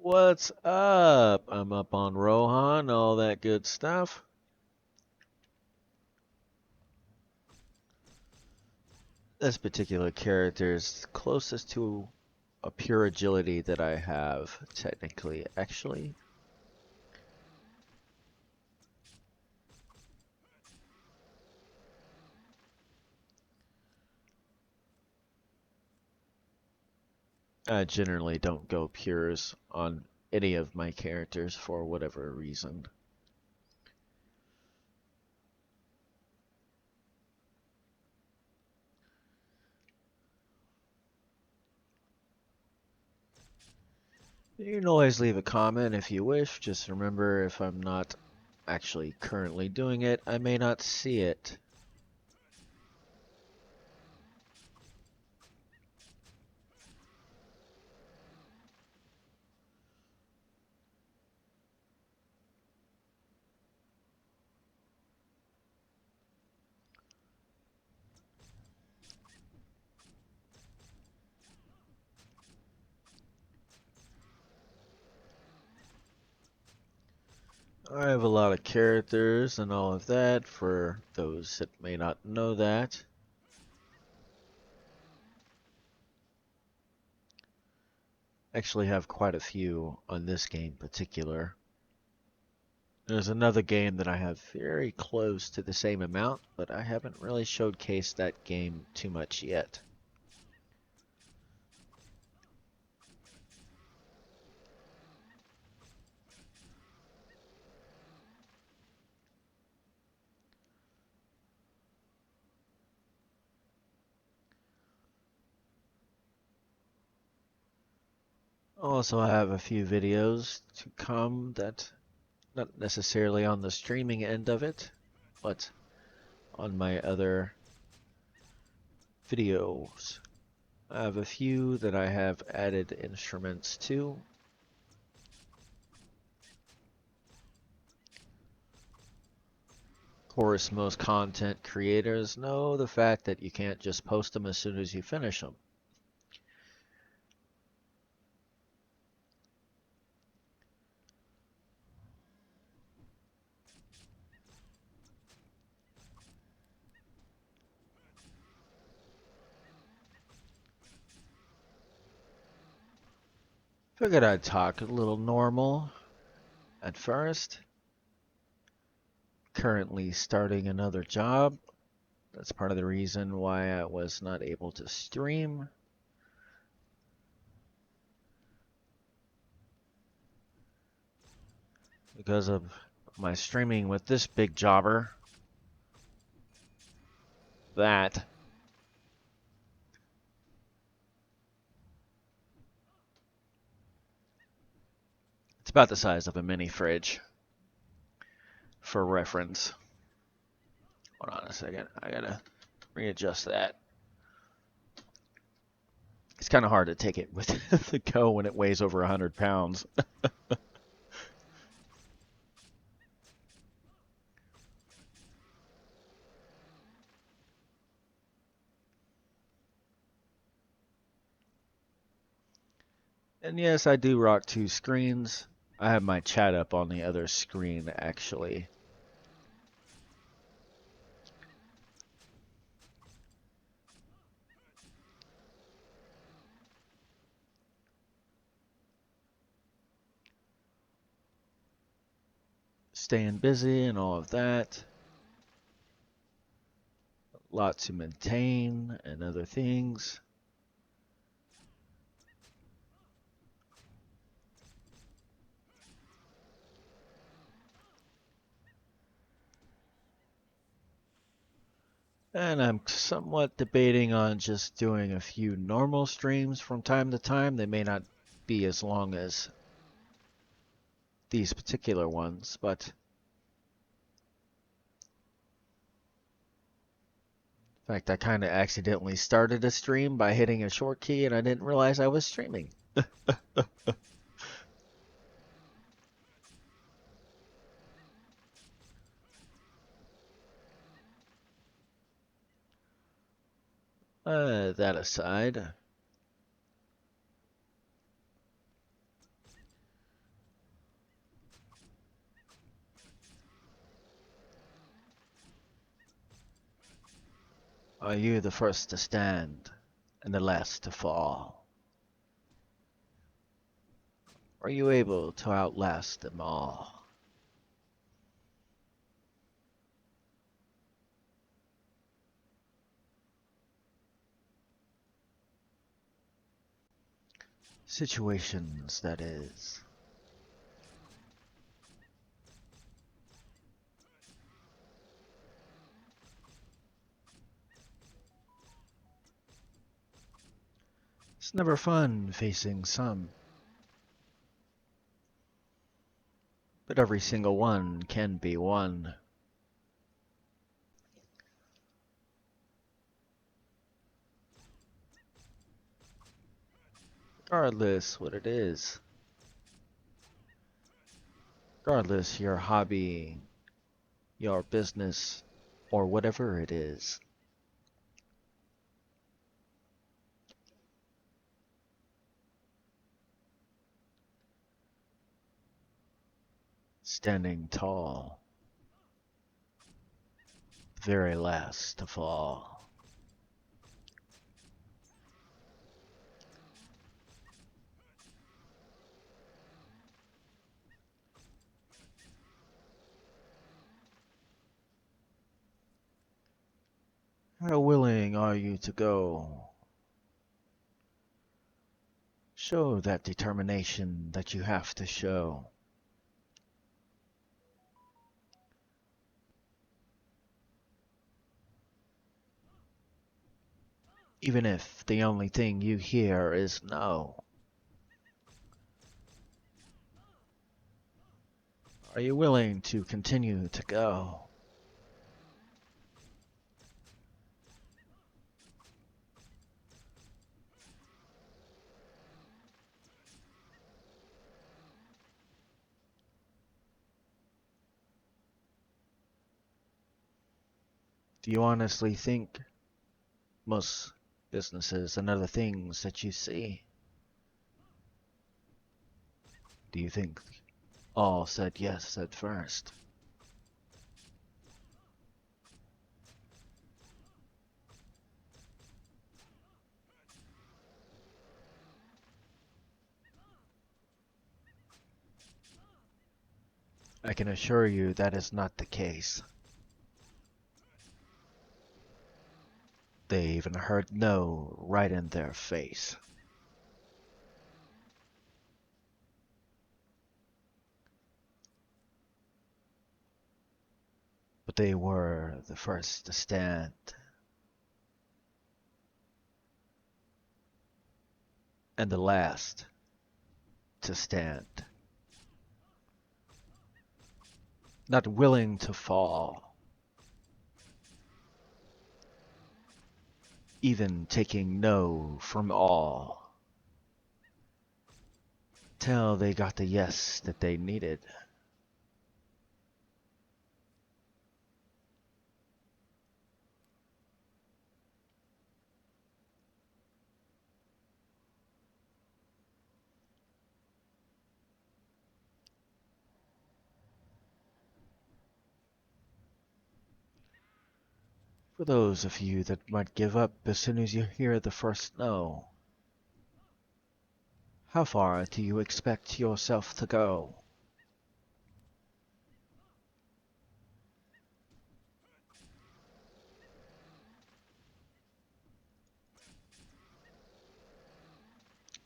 What's up? I'm up on Rohan, all that good stuff. This particular character is closest to a pure agility that I have, technically. Actually, I generally don't go pures on any of my characters for whatever reason. You can always leave a comment if you wish. Just remember, if I'm not actually currently doing it, I may not see it. I have a lot of characters and all of that for those that may not know that. Actually have quite a few on this game in particular. There's another game that I have very close to the same amount, but I haven't really showcased that game too much yet. Also, I have a few videos to come that, not necessarily on the streaming end of it, but on my other videos. I have a few that I have added instruments to. Of course, most content creators know the fact that you can't just post them as soon as you finish them. Figured I'd talk a little normal at first. Currently starting another job. That's part of the reason why I was not able to stream. Because of my streaming with this big jobber. That. It's about the size of a mini fridge. For reference. Hold on a second. I gotta readjust that. It's kind of hard to take it with the go when it weighs over 100 pounds. And yes, I do rock two screens. I have my chat up on the other screen, actually. Staying busy and all of that. A lot to maintain and other things. And I'm somewhat debating on just doing a few normal streams from time to time. They may not be as long as these particular ones, but in fact, I kind of accidentally started a stream by hitting a short key and I didn't realize I was streaming. That aside, Are you the first to stand and the last to fall? Are you able to outlast them all? Situations, that is. It's never fun facing some, but every single one can be won. Regardless what it is. Regardless your hobby, your business, or whatever it is. Standing tall, very last to fall. How willing are you to go? Show that determination that you have to show. Even if the only thing you hear is no. Are you willing to continue to go? Do you honestly think most businesses and other things that you see, do you think all said yes at first? I can assure you that is not the case. They even heard no right in their face. But they were the first to stand. And the last to stand. Not willing to fall. Even taking no from all. Till they got the yes that they needed. For those of you that might give up as soon as you hear the first no, how far do you expect yourself to go?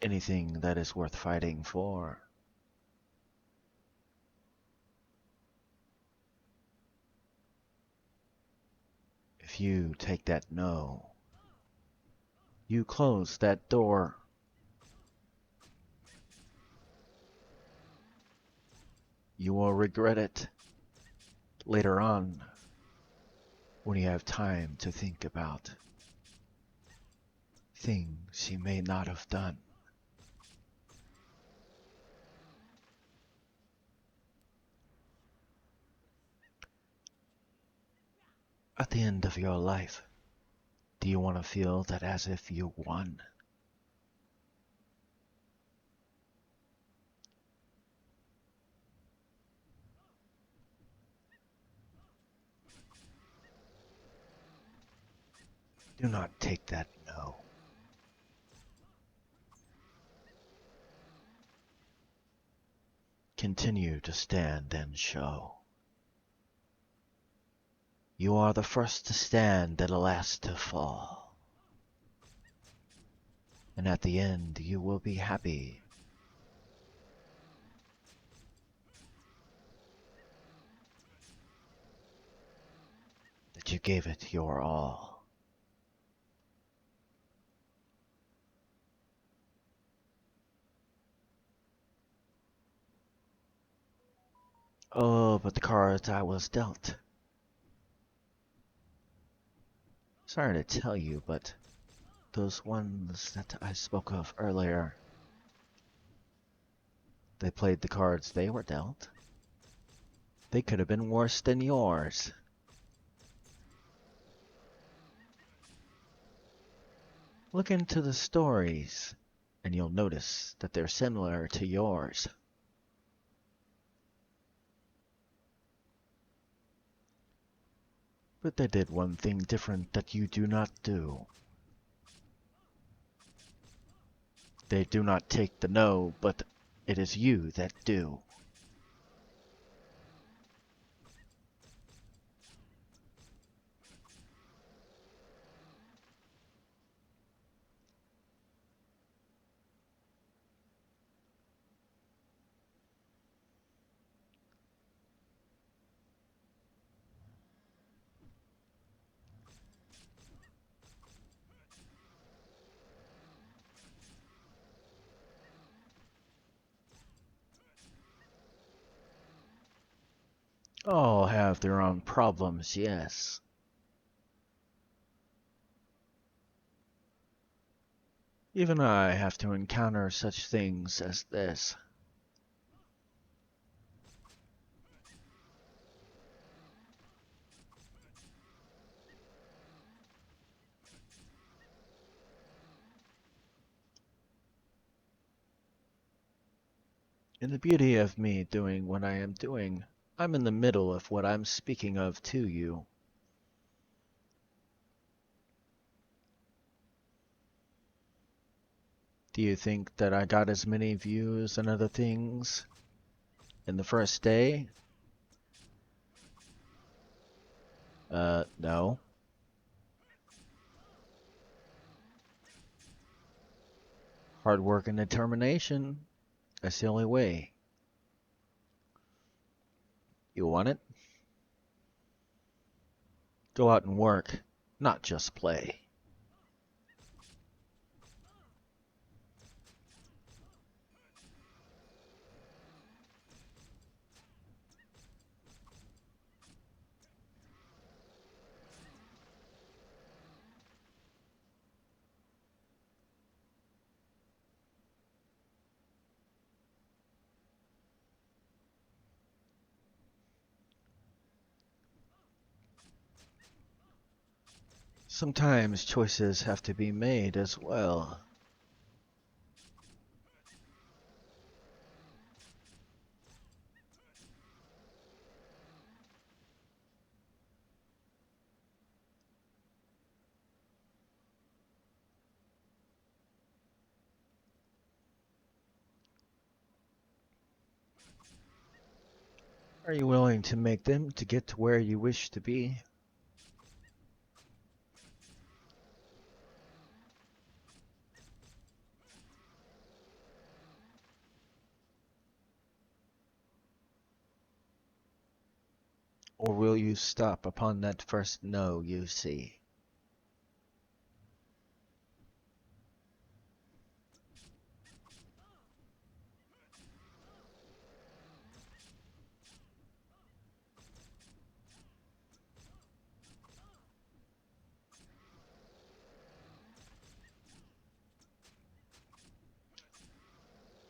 Anything that is worth fighting for. If you take that no, you close that door. You will regret it later on when you have time to think about things you may not have done. At the end of your life, do you want to feel that as if you won? Do not take that no. Continue to stand and show. You are the first to stand and the last to fall. And at the end you will be happy. That you gave it your all. Oh, but the cards I was dealt. Sorry to tell you, but those ones that I spoke of earlier, they played the cards they were dealt. They could have been worse than yours. Look into the stories, and you'll notice that they're similar to yours. But they did one thing different that you do not do. They do not take the no, but it is you that do. All have their own problems, yes. Even I have to encounter such things as this. And the beauty of me doing what I am doing, I'm in the middle of what I'm speaking of to you. Do you think that I got as many views and other things in the first day? No. Hard work and determination. That's the only way. You want it? Go out and work, not just play. Sometimes choices have to be made as well. Are you willing to make them to get to where you wish to be? Or will you stop upon that first no you see?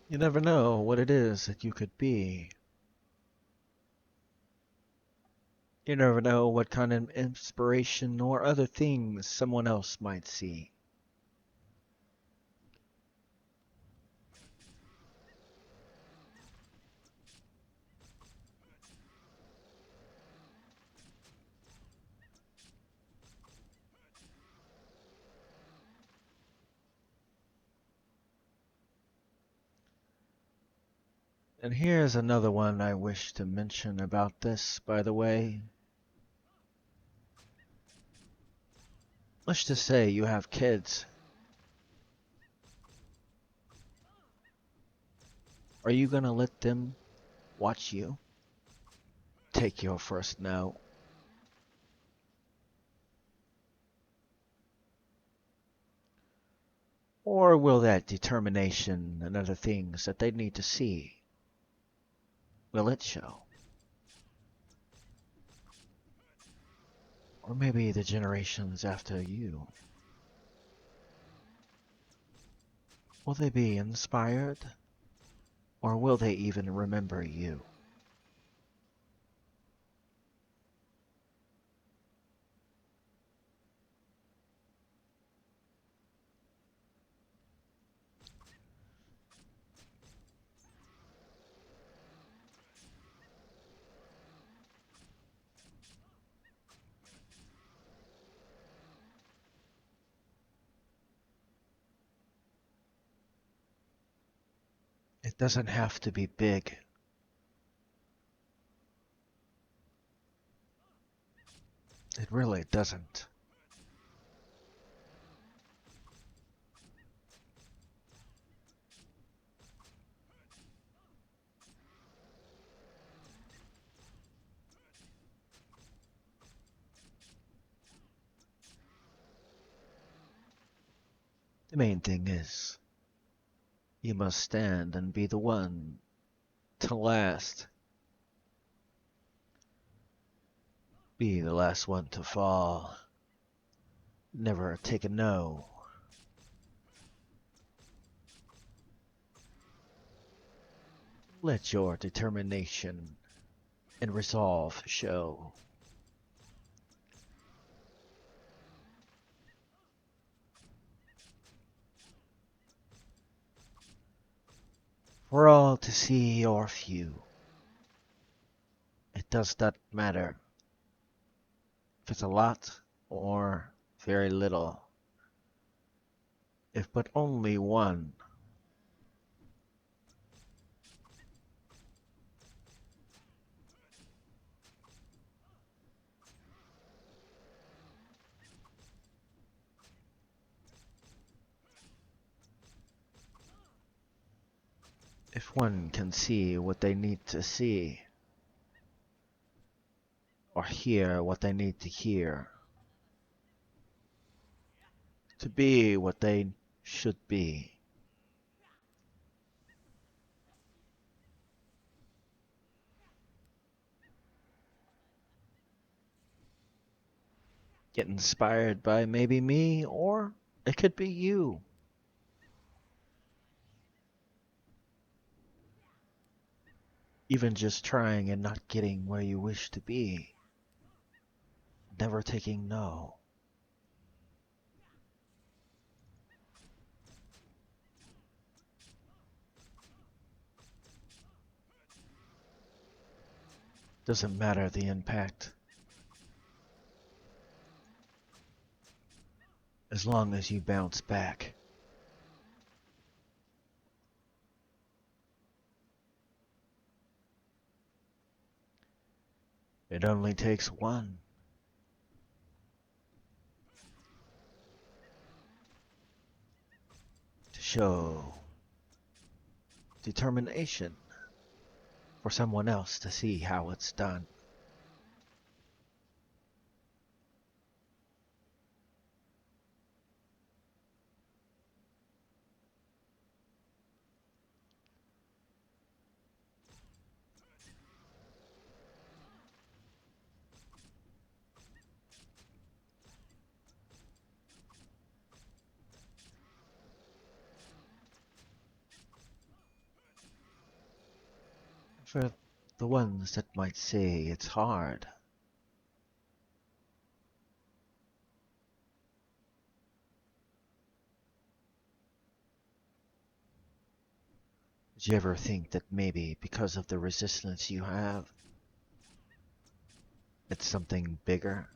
You never know what it is that you could be. You never know what kind of inspiration or other things someone else might see. And here's another one I wish to mention about this, by the way. Let's just say you have kids. Are you gonna let them watch you take your first note? Or will that determination and other things that they need to see, will it show? Or maybe the generations after you. Will they be inspired? Or will they even remember you? It doesn't have to be big. It really doesn't. The main thing is, you must stand and be the one to last. Be the last one to fall. Never take a no. Let your determination and resolve show. For all to see or few. It does not matter if it's a lot or very little. If but only one. If one can see what they need to see, or hear what they need to hear, to be what they should be. Get inspired by maybe me, or it could be you. Even just trying and not getting where you wish to be. Never taking no. Doesn't matter the impact. As long as you bounce back. It only takes one to show determination for someone else to see how it's done. For the ones that might say it's hard, did you ever think that maybe because of the resistance you have, it's something bigger?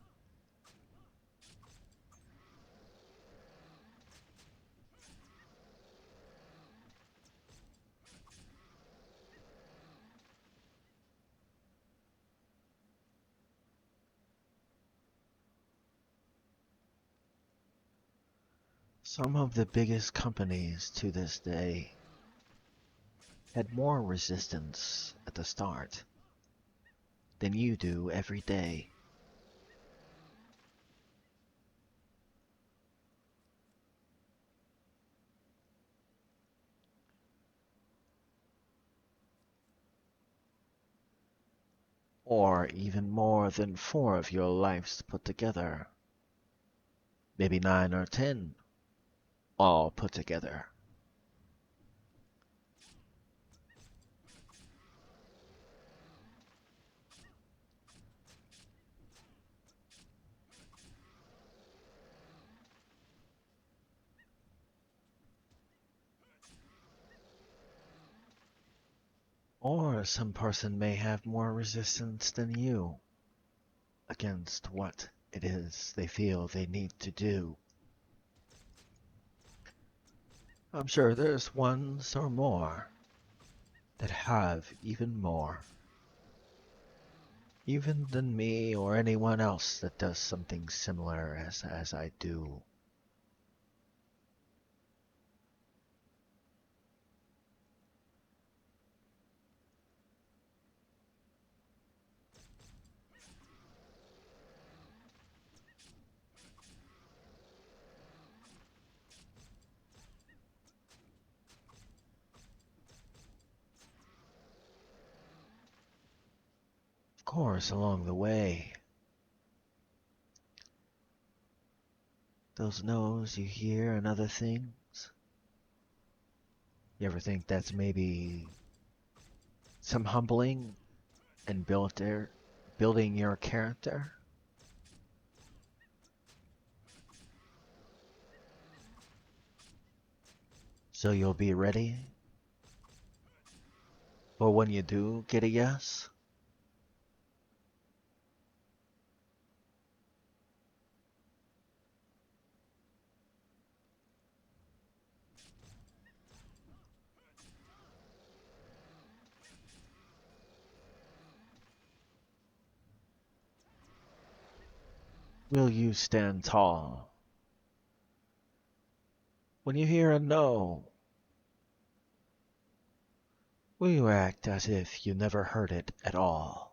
Some of the biggest companies to this day had more resistance at the start than you do every day. Or even more than 4 of your lives put together. Maybe 9 or 10, all put together. Or some person may have more resistance than you against what it is they feel they need to do. I'm sure there's ones or more that have even more, even than me or anyone else that does something similar as I do. Of course, along the way, those no's you hear and other things, you ever think that's maybe some humbling and building your character? So you'll be ready for when you do get a yes? Will you stand tall when you hear a no? Will you act as if you never heard it at all?